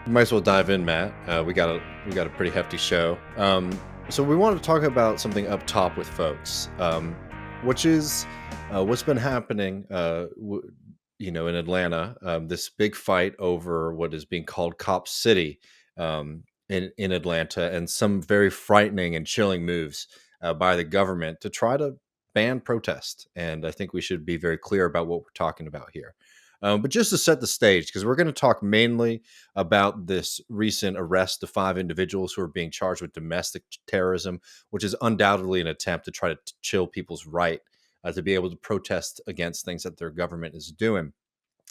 Might as well dive in, Matt. We got a pretty hefty show. So we want to talk about something up top with folks, which is what's been happening, in Atlanta. This big fight over what is being called Cop City in Atlanta, and some very frightening and chilling moves by the government to try to ban protest. And I think we should be very clear about what we're talking about here. But just to set the stage, because we're going to talk mainly about this recent arrest of 5 individuals who are being charged with domestic terrorism, which is undoubtedly an attempt to try to chill people's right to be able to protest against things that their government is doing.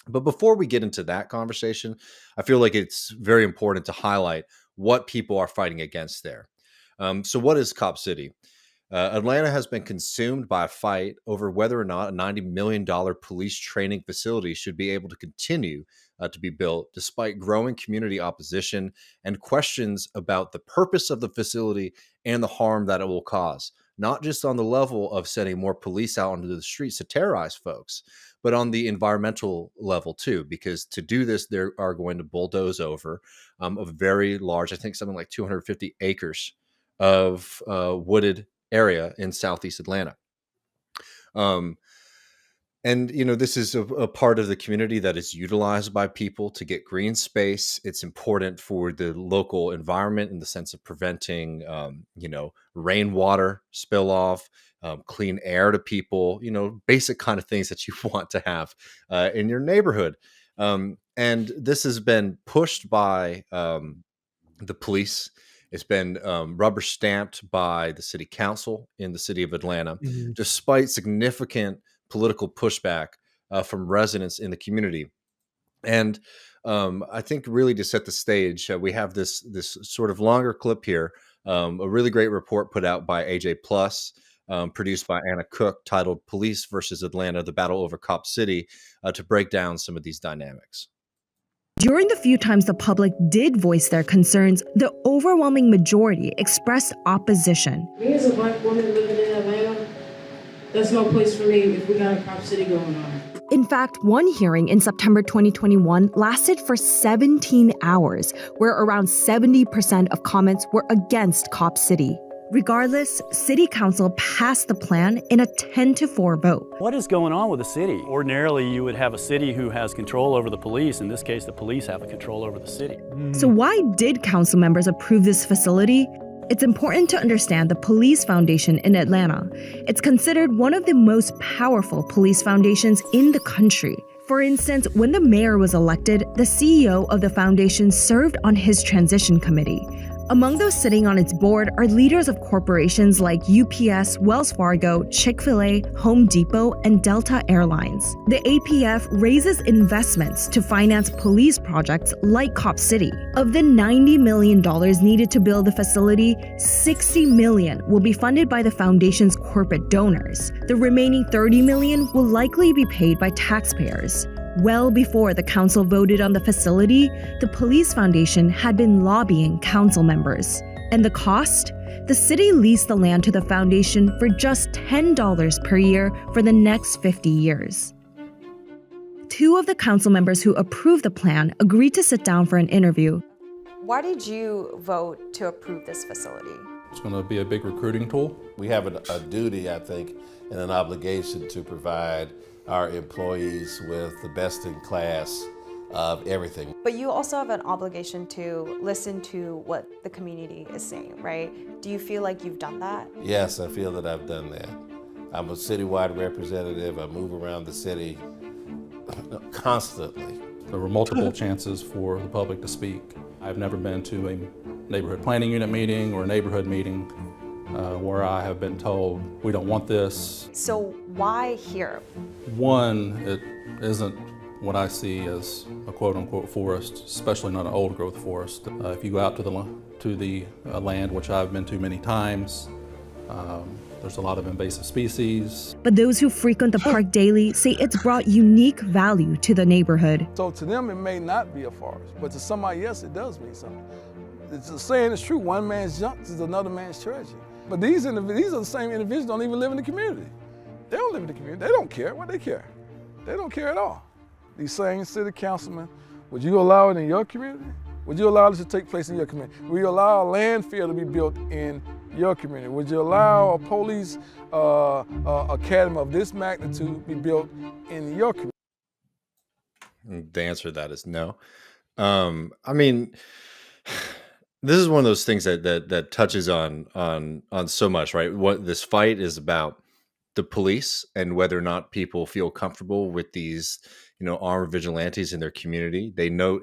But before we get into that conversation, I feel like it's very important to highlight what people are fighting against there. So what is Cop City? Atlanta has been consumed by a fight over whether or not a $90 million police training facility should be able to continue to be built, despite growing community opposition and questions about the purpose of the facility and the harm that it will cause, not just on the level of sending more police out onto the streets to terrorize folks, but on the environmental level too, because to do this, they are going to bulldoze over a very large, I think something like 250 acres of wooded area in Southeast Atlanta. This is a part of the community that is utilized by people to get green space. It's important for the local environment in the sense of preventing, rainwater spill off, clean air to people, basic kind of things that you want to have in your neighborhood. And this has been pushed by the police. It's been rubber stamped by the city council in the city of Atlanta, despite significant political pushback from residents in the community. And I think really to set the stage, we have this sort of longer clip here, a really great report put out by AJ Plus, produced by Anna Cook, titled "Police versus Atlanta: The Battle Over Cop City," to break down some of these dynamics. During the few times the public did voice their concerns, the overwhelming majority expressed opposition. Me as a black woman living in Atlanta, that's no place for me if we got a Cop City going on. In fact, one hearing in September 2021 lasted for 17 hours, where around 70% of comments were against Cop City. Regardless, City Council passed the plan in a 10-4 vote. What is going on with the city? Ordinarily, you would have a city who has control over the police. In this case, the police have a control over the city. So why did council members approve this facility? It's important to understand the Police Foundation in Atlanta. It's considered one of the most powerful police foundations in the country. For instance, when the mayor was elected, the CEO of the foundation served on his transition committee. Among those sitting on its board are leaders of corporations like UPS, Wells Fargo, Chick-fil-A, Home Depot, and Delta Airlines. The APF raises investments to finance police projects like Cop City. Of the $90 million needed to build the facility, $60 million will be funded by the foundation's corporate donors. The remaining $30 million will likely be paid by taxpayers. Well before the council voted on the facility, the Police Foundation had been lobbying council members. And the cost? The city leased the land to the foundation for just $10 per year for the next 50 years. 2 of the council members who approved the plan agreed to sit down for an interview. Why did you vote to approve this facility? It's going to be a big recruiting tool. We have a duty, I think, and an obligation to provide our employees with the best in class of everything. But you also have an obligation to listen to what the community is saying, right? Do you feel like you've done that? Yes, I feel that I've done that. I'm a citywide representative. I move around the city constantly. There were multiple chances for the public to speak. I've never been to a neighborhood planning unit meeting or a neighborhood meeting where I have been told, we don't want this. So why here? One, it isn't what I see as a quote-unquote forest, especially not an old-growth forest. If you go out to the land, which I've been to many times, there's a lot of invasive species. But those who frequent the park daily say it's brought unique value to the neighborhood. So to them, it may not be a forest, but to somebody else, it does mean something. The saying is true, one man's junk is another man's treasure. But these are the same individuals don't even live in the community. They don't live in the community. They don't care. What they care? They don't care at all. These same city councilmen, would you allow it in your community? Would you allow this to take place in your community? Will you allow a landfill to be built in your community? Would you allow a police academy of this magnitude be built in your community? The answer to that is no. I mean, this is one of those things that touches on so much, right? What this fight is about, the police and whether or not people feel comfortable with these, armed vigilantes in their community. They note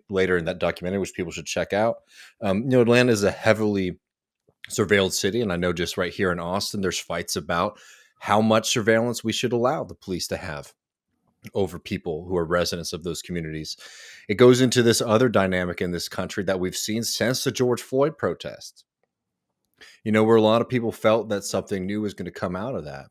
later in that documentary, which people should check out. Atlanta is a heavily surveilled city, and I know just right here in Austin, there's fights about how much surveillance we should allow the police to have over people who are residents of those communities. It goes into this other dynamic in this country that we've seen since the George Floyd protest, where a lot of people felt that something new was going to come out of that.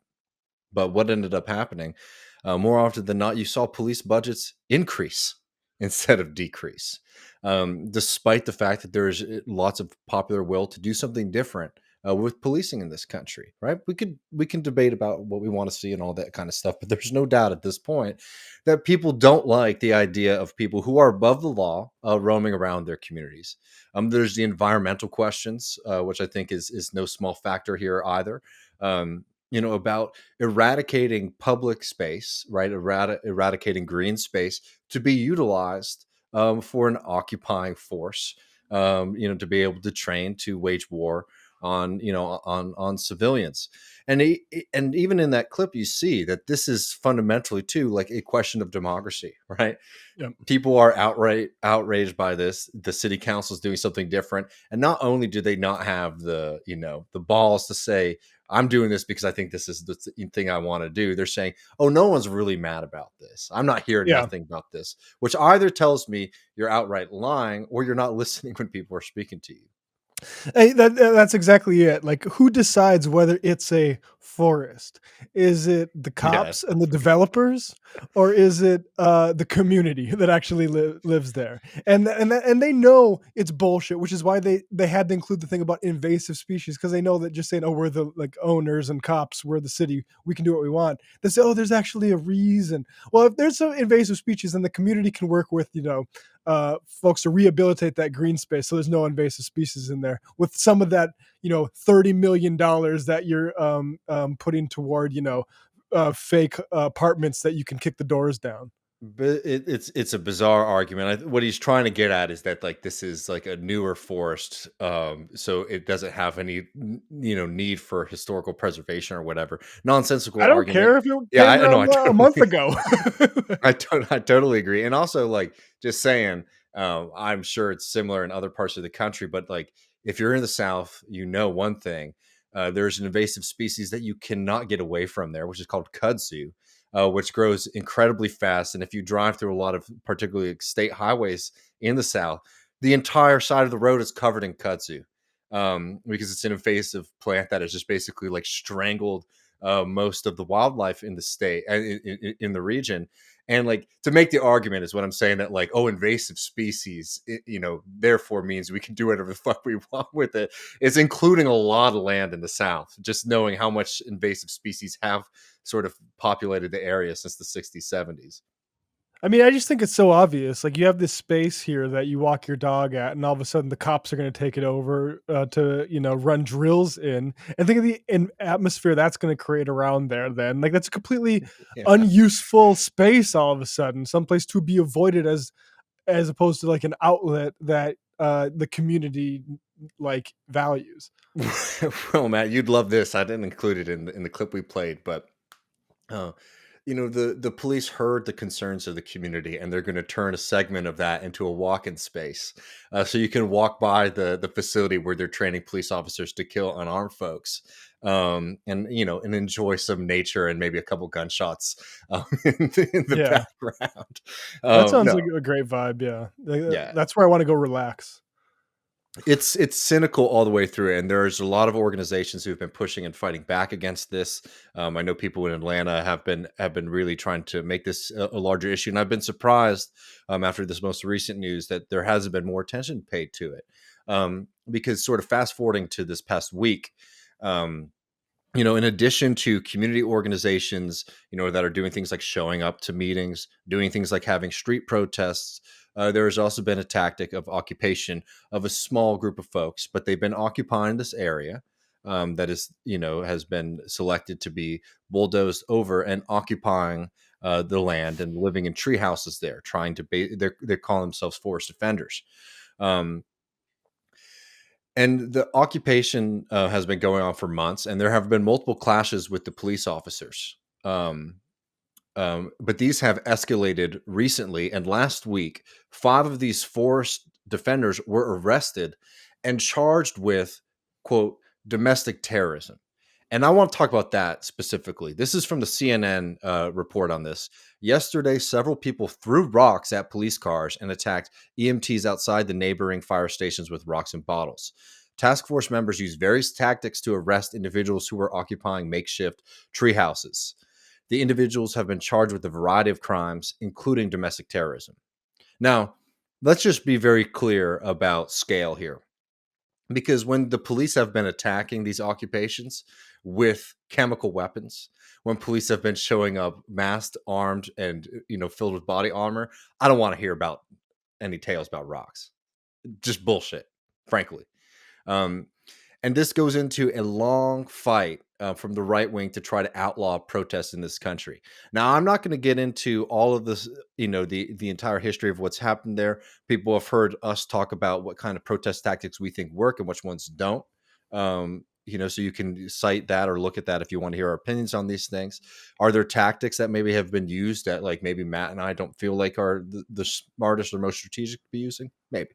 But what ended up happening, more often than not, you saw police budgets increase instead of decrease, despite the fact that there's lots of popular will to do something different with policing in this country, right? We can debate about what we want to see and all that kind of stuff, but there's no doubt at this point that people don't like the idea of people who are above the law roaming around their communities. There's the environmental questions, which I think is no small factor here either. About eradicating public space, right? Eradicating green space to be utilized for an occupying force, to be able to train to wage war on civilians. And even in that clip, you see that this is fundamentally too like a question of democracy, right? Yep. People are outraged by this. The city council is doing something different, and not only do they not have the balls to say, I'm doing this because I think this is the thing I want to do. They're saying, oh, no one's really mad about this. I'm not hearing nothing about this, which either tells me you're outright lying or you're not listening when people are speaking to you. Hey, that's exactly it. Like, who decides whether it's a forest? Is it the cops and the developers, or is it the community that actually lives there? And they know it's bullshit, which is why they had to include the thing about invasive species, because they know that just saying, oh, we're the owners and cops, we're the city, we can do what we want. They say, oh, there's actually a reason. Well, if there's some invasive species, then the community can work with folks to rehabilitate that green space so there's no invasive species in there with some of that $30 million that you're putting toward fake apartments that you can kick the doors down. But it's a bizarre argument. What he's trying to get at is that like this is like a newer forest, so it doesn't have any need for historical preservation or whatever. Nonsensical. I don't argument. care if it came a month ago. I totally agree. And also, like, just saying, I'm sure it's similar in other parts of the country, but like if you're in the South, one thing. There's an invasive species that you cannot get away from there, which is called kudzu. Which grows incredibly fast. And if you drive through a lot of particularly state highways in the South, the entire side of the road is covered in kudzu because it's an invasive plant that has just basically like strangled most of the wildlife in the state, in the region. And like to make the argument is what I'm saying that like, oh, invasive species, therefore means we can do whatever the fuck we want with it. It's including a lot of land in the South, just knowing how much invasive species have sort of populated the area since the 60s, 70s. I mean, I just think it's so obvious. Like, you have this space here that you walk your dog at, and all of a sudden the cops are going to take it over to, run drills in. And think of the atmosphere that's going to create around there then. Like, that's a completely unuseful space all of a sudden, someplace to be avoided as opposed to like an outlet that the community like values. Well, Matt, you'd love this. I didn't include it in the clip we played, but the police heard the concerns of the community, and they're going to turn a segment of that into a walk-in space, so you can walk by the facility where they're training police officers to kill unarmed folks, and enjoy some nature and maybe a couple gunshots in the background. That sounds like a great vibe. Yeah, that's where I want to go relax. It's cynical all the way through, and there's a lot of organizations who've been pushing and fighting back against this. I know people in Atlanta have been really trying to make this a larger issue, and I've been surprised after this most recent news that there hasn't been more attention paid to it. Because sort of fast forwarding to this past week, in addition to community organizations, that are doing things like showing up to meetings, doing things like having street protests, there has also been a tactic of occupation of a small group of folks, but they've been occupying this area that is, has been selected to be bulldozed over and occupying the land and living in tree houses there, trying to they call themselves forest defenders. Um, and the occupation has been going on for months, and there have been multiple clashes with the police officers. But these have escalated recently, and last week, 5 of these forest defenders were arrested and charged with, quote, domestic terrorism. And I want to talk about that specifically. This is from the CNN report on this. Yesterday, several people threw rocks at police cars and attacked EMTs outside the neighboring fire stations with rocks and bottles. Task force members used various tactics to arrest individuals who were occupying makeshift tree houses. The individuals have been charged with a variety of crimes, including domestic terrorism. Now, let's just be very clear about scale here. Because when the police have been attacking these occupations with chemical weapons, when police have been showing up masked, armed, and filled with body armor, I don't want to hear about any tales about rocks. Just bullshit, frankly. Um, and this goes into a long fight from the right wing to try to outlaw protests in this country. Now, I'm not going to get into all of this, the entire history of what's happened there. People have heard us talk about what kind of protest tactics we think work and which ones don't. So you can cite that or look at that if you want to hear our opinions on these things. Are there tactics that maybe have been used that, like, maybe Matt and I don't feel like are the smartest or most strategic to be using? Maybe,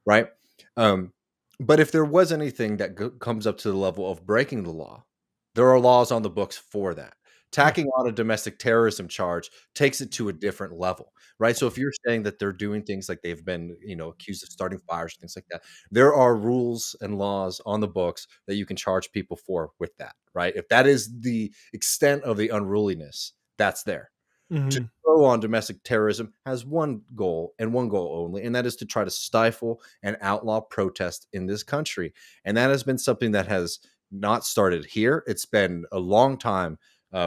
right? But if there was anything that comes up to the level of breaking the law, there are laws on the books for that. Tacking on a domestic terrorism charge takes it to a different level, right? So if you're saying that they're doing things like they've been, accused of starting fires, things like that, there are rules and laws on the books that you can charge people for with that, right? If that is the extent of the unruliness, that's there. To go on domestic terrorism has one goal and one goal only, and that is to try to stifle and outlaw protest in this country. And that has been something that has not started here. It's been a long time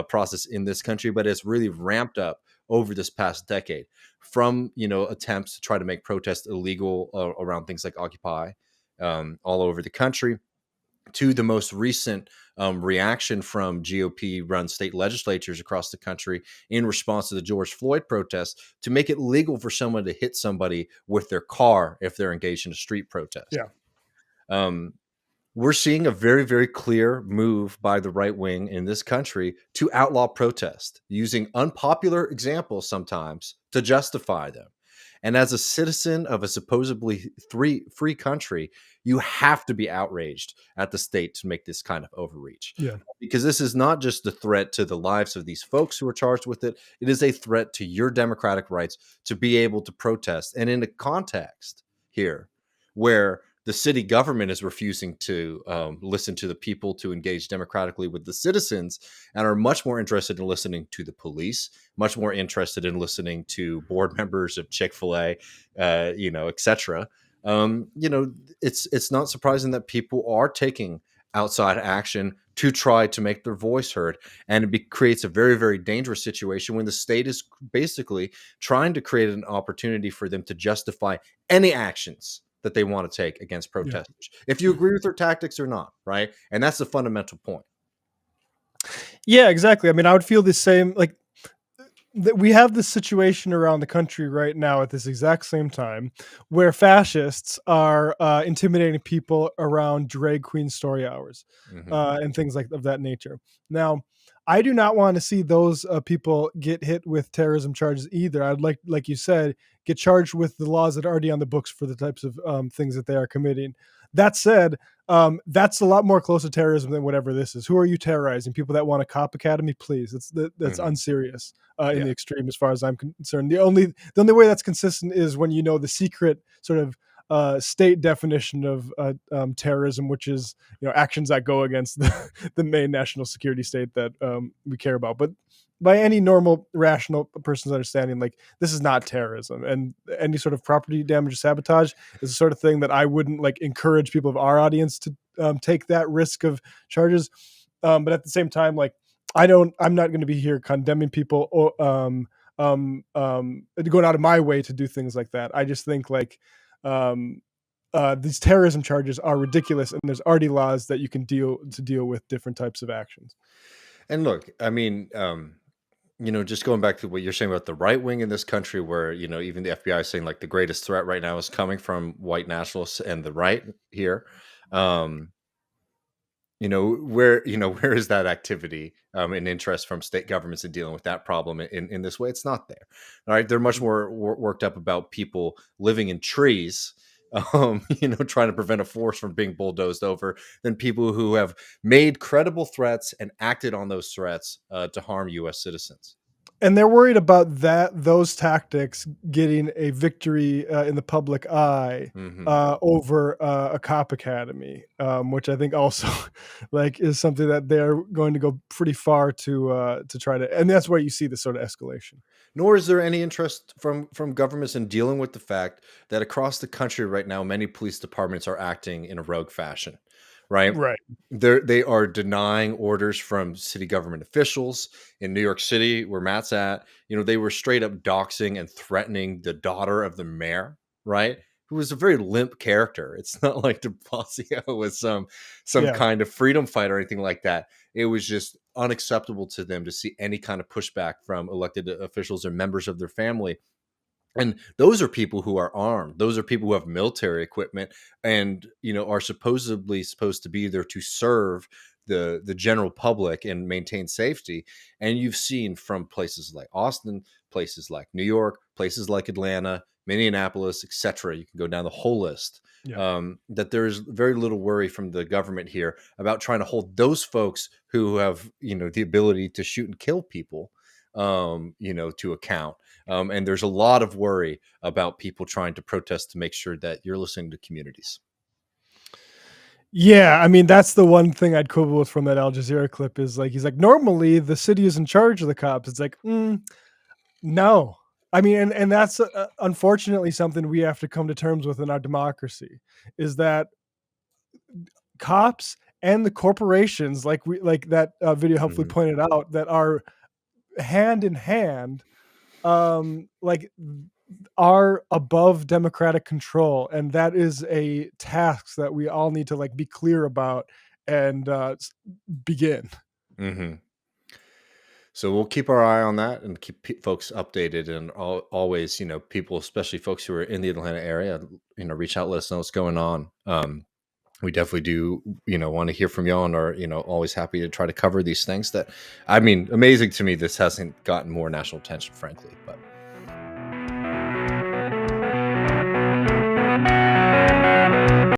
process in this country, but it's really ramped up over this past decade from, attempts to try to make protest illegal around things like Occupy all over the country, to the most recent reaction from GOP-run state legislatures across the country in response to the George Floyd protests to make it legal for someone to hit somebody with their car if they're engaged in a street protest. Yeah. We're seeing a very, very clear move by the right wing in this country to outlaw protest, using unpopular examples sometimes to justify them. And as a citizen of a supposedly free country, you have to be outraged at the state to make this kind of overreach. Yeah. Because this is not just a threat to the lives of these folks who are charged with it. It is a threat to your democratic rights to be able to protest. And in a context here where the city government is refusing to listen to the people, to engage democratically with the citizens, and are much more interested in listening to the police, much more interested in listening to board members of Chick-fil-A, et cetera. It's not surprising that people are taking outside action to try to make their voice heard. And it creates a very, very dangerous situation when the state is basically trying to create an opportunity for them to justify any actions that they want to take against protesters, if you agree with their tactics or not, right? And that's the fundamental point. Yeah, exactly. I mean, I would feel the same, like, that we have this situation around the country right now at this exact same time where fascists are intimidating people around drag queen story hours and things of that nature. Now, I do not want to see those people get hit with terrorism charges either. I'd like you said, get charged with the laws that are already on the books for the types of things that they are committing. That said, that's a lot more close to terrorism than whatever this is. Who are you terrorizing? People that want a cop academy? Please, that's unserious in the extreme, as far as I'm concerned. The only way that's consistent is when the secret sort of state definition of terrorism, which is actions that go against the main national security state that we care about. But by any normal, rational person's understanding, like, this is not terrorism, and any sort of property damage or sabotage is the sort of thing that I wouldn't encourage people of our audience to take that risk of charges. But at the same time, like I'm not going to be here condemning people or going out of my way to do things like that. I just think like um, these terrorism charges are ridiculous, and there's already laws that you can deal with different types of actions. And look, I mean, just going back to what you're saying about the right wing in this country, where, even the FBI is saying like the greatest threat right now is coming from white nationalists and the right here. Um, where is that activity and interest from state governments in dealing with that problem in this way? It's not there. All right. They're much more worked up about people living in trees, trying to prevent a forest from being bulldozed over, than people who have made credible threats and acted on those threats to harm U.S. citizens. And they're worried about those tactics getting a victory in the public eye over a cop academy, which I think also like is something that they're going to go pretty far to try to, and that's where you see this sort of escalation. Nor is there any interest from governments in dealing with the fact that across the country right now, many police departments are acting in a rogue fashion. Right. They are denying orders from city government officials in New York City, where Matt's at. They were straight up doxing and threatening the daughter of the mayor, right? Who was a very limp character. It's not like de Blasio was some kind of freedom fighter or anything like that. It was just unacceptable to them to see any kind of pushback from elected officials or members of their family. And those are people who are armed. Those are people who have military equipment and, are supposedly supposed to be there to serve the general public and maintain safety. And you've seen from places like Austin, places like New York, places like Atlanta, Minneapolis, etc. You can go down the whole list. That there's very little worry from the government here about trying to hold those folks who have, the ability to shoot and kill people, to account. And there's a lot of worry about people trying to protest to make sure that you're listening to communities. Yeah, I mean, that's the one thing I'd quibble with from that Al Jazeera clip is like, he's like, normally the city is in charge of the cops. It's like, no. I mean, and that's unfortunately something we have to come to terms with in our democracy, is that cops and the corporations, like that video helpfully pointed out, that are hand in hand, like are above democratic control, and that is a task that we all need to like be clear about and begin. So we'll keep our eye on that and keep folks updated, and always, people, especially folks who are in the Atlanta area, reach out, let us know what's going on. We definitely do, want to hear from y'all, and are, always happy to try to cover these things that, I mean, amazing to me, this hasn't gotten more national attention, frankly, but